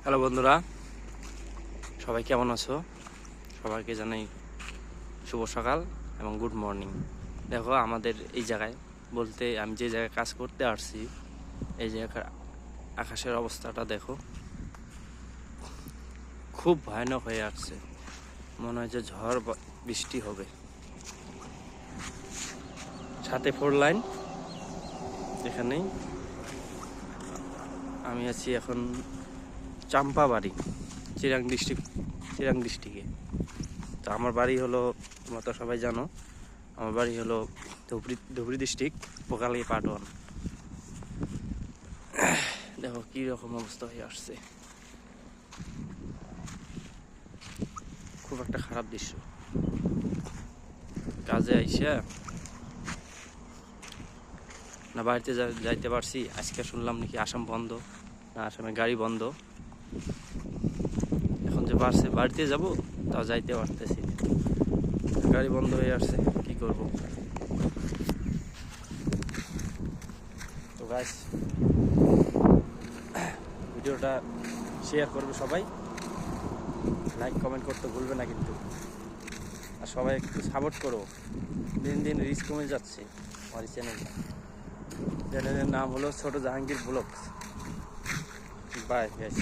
Hello বন্ধুরা, সবাই কেমন আছো? সবাইকে জানাই শুভ সকাল এবং গুড মর্নিং। দেখো, আমাদের এই জায়গায় বলতে আমি যে জায়গায় কাজ করতে আসছি, এই জায়গার আকাশের অবস্থাটা দেখো, খুব ভয়ানক হয়ে আসছে। মনে হয় যে ঝড় বৃষ্টি হবে। সাথে 4 লাইন। এখানেই আমি আছি এখন চাম্পাবাড়ি, চিরাং ডিস্ট্রিক্টে। তো আমার বাড়ি হলো, তোমরা তো সবাই জানো, আমার বাড়ি হলো ধুবড়ি ডিস্ট্রিক্ট, পোকালি পার্ট 1। দেখো কি রকম অবস্থা হয়ে আসছে, খুব একটা খারাপ দৃশ্য। কাজে আইসা না বাড়িতে যাইতে পারছি। আজকে শুনলাম নাকি আসাম বন্ধ, না আসামে গাড়ি বন্ধ। এখন যে বাড়িতে যাব, তাও যাইতে পারতেছি না, গাড়ি বন্ধ হয়ে আসছে, কি করব। তো গাইস, ভিডিওটা শেয়ার করবে সবাই, লাইক কমেন্ট করতে ভুলবে না কিন্তু। আর সবাই একটু সাপোর্ট করো, দিন দিন রিচ কমে যাচ্ছে আমার এই চ্যানেলের নাম হলো ছোট জাহাঙ্গীর ব্লগস। Bye guys.